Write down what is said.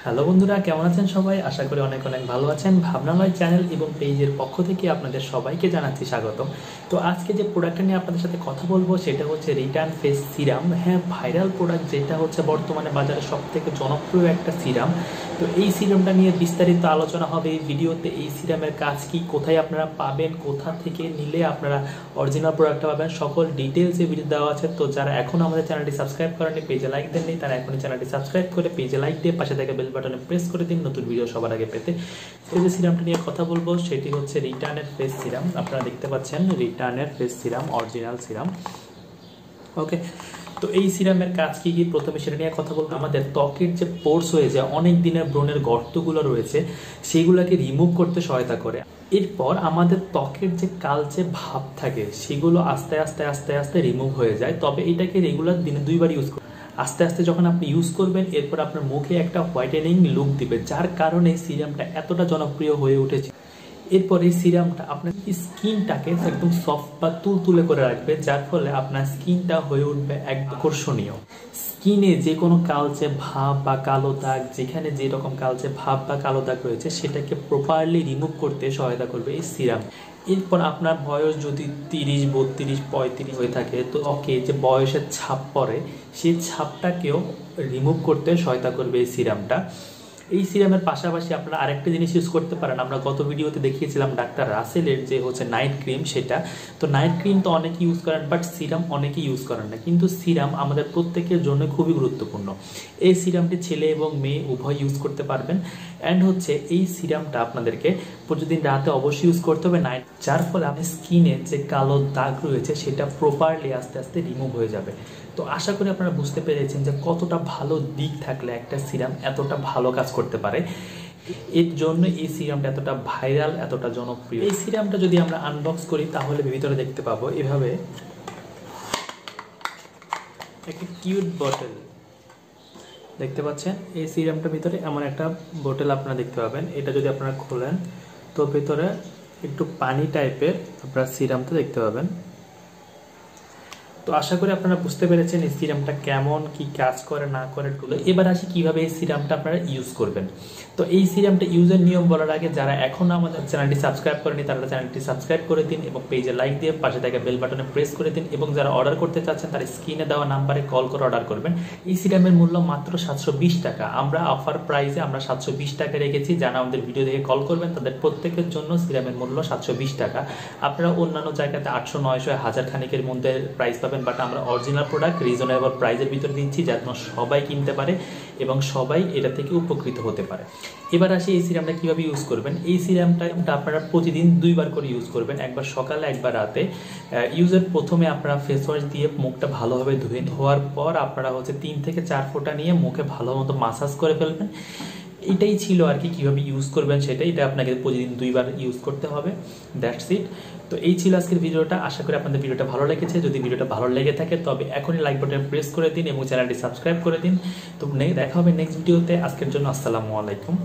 Hello বন্ধুরা, কেমন আছেন সবাই? আশা করি অনেক অনেক ভালো আছেন। ভাবনালয় চ্যানেল এবং পেজের পক্ষ থেকে আপনাদের সবাইকে জানাচ্ছি স্বাগতম। তো আজকে যে প্রোডাক্টটা নিয়ে আপনাদের সাথে কথা বলবো সেটা হচ্ছে রিটার্ন ফেস সিরাম। হ্যাঁ, ভাইরাল প্রোডাক্ট, যেটা হচ্ছে বর্তমানে বাজারে সবথেকে জনপ্রিয় একটা সিরাম। তো এই সিরামটা নিয়ে বিস্তারিত আলোচনা হবে এই ভিডিওতে। এই সিরামের কাজ কি, কোথায় আপনারা পাবেন, কোথা থেকে নিলে আপনারা অরিজিনাল প্রোডাক্টটা পাবেন, সকল ডিটেলস এই ভিডিও দেওয়া আছে। তো যারা এখনও আমাদের চ্যানেলটি সাবস্ক্রাইব করেননি, পেজে লাইক দেননি, তারা এখনই চ্যানেলটি সাবস্ক্রাইব করে পেজে লাইক দিয়ে পাশে থেকে বেল বাটনে প্রেস করে দিন নতুন ভিডিও সবার আগে পেতে। তো যে সিরামটা নিয়ে কথা বলবো সেটি হচ্ছে রিটার্নের ফেস সিরাম। আপনারা দেখতে পাচ্ছেন রিটার্নের ফেস সিরাম, অরিজিনাল সিরাম। ওকে, তো এই সিরামের কাজ কি কি প্রথমে সেটা নিয়ে কথা বলবো। আমাদের ত্বকের যে পোর্স হয়ে যায়, অনেক দিনের ব্রণের গর্তগুলো রয়েছে, সেগুলোকে রিমুভ করতে সহায়তা করে। এরপর আমাদের ত্বকের যে কালচে ভাব থাকে সেগুলো আস্তে আস্তে আস্তে আস্তে রিমুভ হয়ে যায়। তবে এটাকে রেগুলার দিনে 2বার ইউজ করুন। আস্তে আস্তে যখন আপনি ইউজ করবেন, এরপর আপনার মুখে একটা হোয়াইটেনিং লুক দিবে, যার কারণে সিরামটা এতটা জনপ্রিয় হয়ে উঠেছে। এরপর এই সিরামটা আপনার স্কিনটাকে একদম সফট বা তুলতুলে করে রাখবে, যার ফলে আপনার স্কিনটা হয়ে উঠবে একদম আকর্ষণীয়। স্কিনে যে কোনো কালচে ভাব বা কালো দাগ, যেখানে যে রকম কালচে ভাব বা কালো দাগ রয়েছে, সেটাকে প্রপারলি রিমুভ করতে সহায়তা করবে এই সিরাম। এরপর আপনার বয়স যদি 30, 32, 35 হয়ে থাকে, তো ওকে, যে বয়সের ছাপ পড়ে সেই ছাপটাকেও রিমুভ করতে সহায়তা করবে এই সিরামটা। এই সিরামের পাশাপাশি আপনারা আরেকটা জিনিস ইউজ করতে পারেন। আমরা গত ভিডিওতে দেখিয়েছিলাম ডাক্তার রাসেলের যে হচ্ছে নাইট ক্রিম, সেটা। তো নাইট ক্রিম তো অনেকে ইউজ করেন, বাট সিরাম অনেকে ইউজ করেন না। কিন্তু সিরাম আমাদের প্রত্যেকের জন্য খুবই গুরুত্বপূর্ণ। এই সিরামটি ছেলে এবং মেয়ে উভয় ইউজ করতে পারবেন। অ্যান্ড হচ্ছে এই সিরামটা আপনাদেরকে প্রতিদিন রাতে অবশ্যই ইউজ করতে হবে নাইট, যার ফলে আপনার স্কিনের যে কালো দাগ রয়েছে সেটা প্রপারলি আস্তে আস্তে রিমুভ হয়ে যাবে। তো আশা করি আপনারা বুঝতে পেরেছেন যে কতটা ভালো দিক থাকলে একটা সিরাম এতটা ভালো কাজ করতে পারে। এর জন্য এই সিরামটা এতটা ভাইরাল, এতটা জনপ্রিয়। এই সিরামটা যদি আমরা আনবক্স করি তাহলে ভিতরে দেখতে পাবো এভাবে একটা কিউট বটল দেখতে পাচ্ছেন। এই সিরামটার ভিতরে এমন একটা বোতল আপনারা দেখতে পাবেন। এটা যদি আপনারা খোলেন তো ভিতরে একটু পানি টাইপের আপনারা সিরামটা দেখতে পাবেন। তো আশা করি আপনারা বুঝতে পেরেছেন এই সিরামটা কেমন, কি কাজ করে না করে। এবার আসি কিভাবে এই সিরামটা আপনারা ইউজ করবেন। তো এই সিরামটা ইউজের নিয়ম বলার আগে যারা এখনো আমাদের চ্যানেলটি সাবস্ক্রাইব করেনি তারা চ্যানেলটি সাবস্ক্রাইব করে দিন এবং পেজে লাইক দিয়ে পাশে থাকা বেল বাটনে প্রেস করে দিন। এবং যারা অর্ডার করতে চাচ্ছেন তারা স্ক্রিনে দেওয়া নাম্বারে কল করে অর্ডার করবেন। এই সিরামের মূল্য মাত্র 720 টাকা। আমরা অফার প্রাইসে আমরা 720 টাকা রেখেছি। যারা আমাদের ভিডিও দেখে কল করবেন তাদের প্রত্যেকের জন্য সিরামের মূল্য 720 টাকা। আপনারা অন্যান্য জায়গাতে 800, 900, 1000 খানিকের মধ্যে প্রাইস পাবেন, বাট আমরা অরিজিনাল প্রোডাক্ট রিজনেবল প্রাইসের ভিতরে দিচ্ছি, যাতে সবাই কিনতে পারে এবং সবাই এটা থেকে উপকৃত হতে পারে। এবার আসি এই সিরামটা কিভাবে ইউজ করবেন। এই সিরামটা আপনারা প্রতিদিন 2বার করে ইউজ করবেন, একবার সকালে একবার রাতে। ইউজের প্রথমে আপনারা ফেস ওয়াশ দিয়ে মুখটা ভালোভাবে ধোয়ার পর আপনারা হচ্ছে 3 থেকে 4 ফোঁটা নিয়ে মুখে ভালো মতো মাসাজ করে ফেলবেন। এটাই ছিল আর কি, কিভাবে ইউজ করবেন সেটা। এটা আপনাকে প্রতিদিন 2বার ইউজ করতে হবে, দ্যাটস ইট। তো এই ছিল আজকের ভিডিওটা। আশা করি আপনাদের ভিডিওটা ভালো লেগেছে। যদি ভিডিওটা ভালো লেগে থাকে তবে এখনই লাইক বাটন প্রেস করে দিন এবং চ্যানেলটি সাবস্ক্রাইব করে দিন। তো দেখা হবে নেক্সট ভিডিওতে। আজকের জন্য আসসালামু আলাইকুম।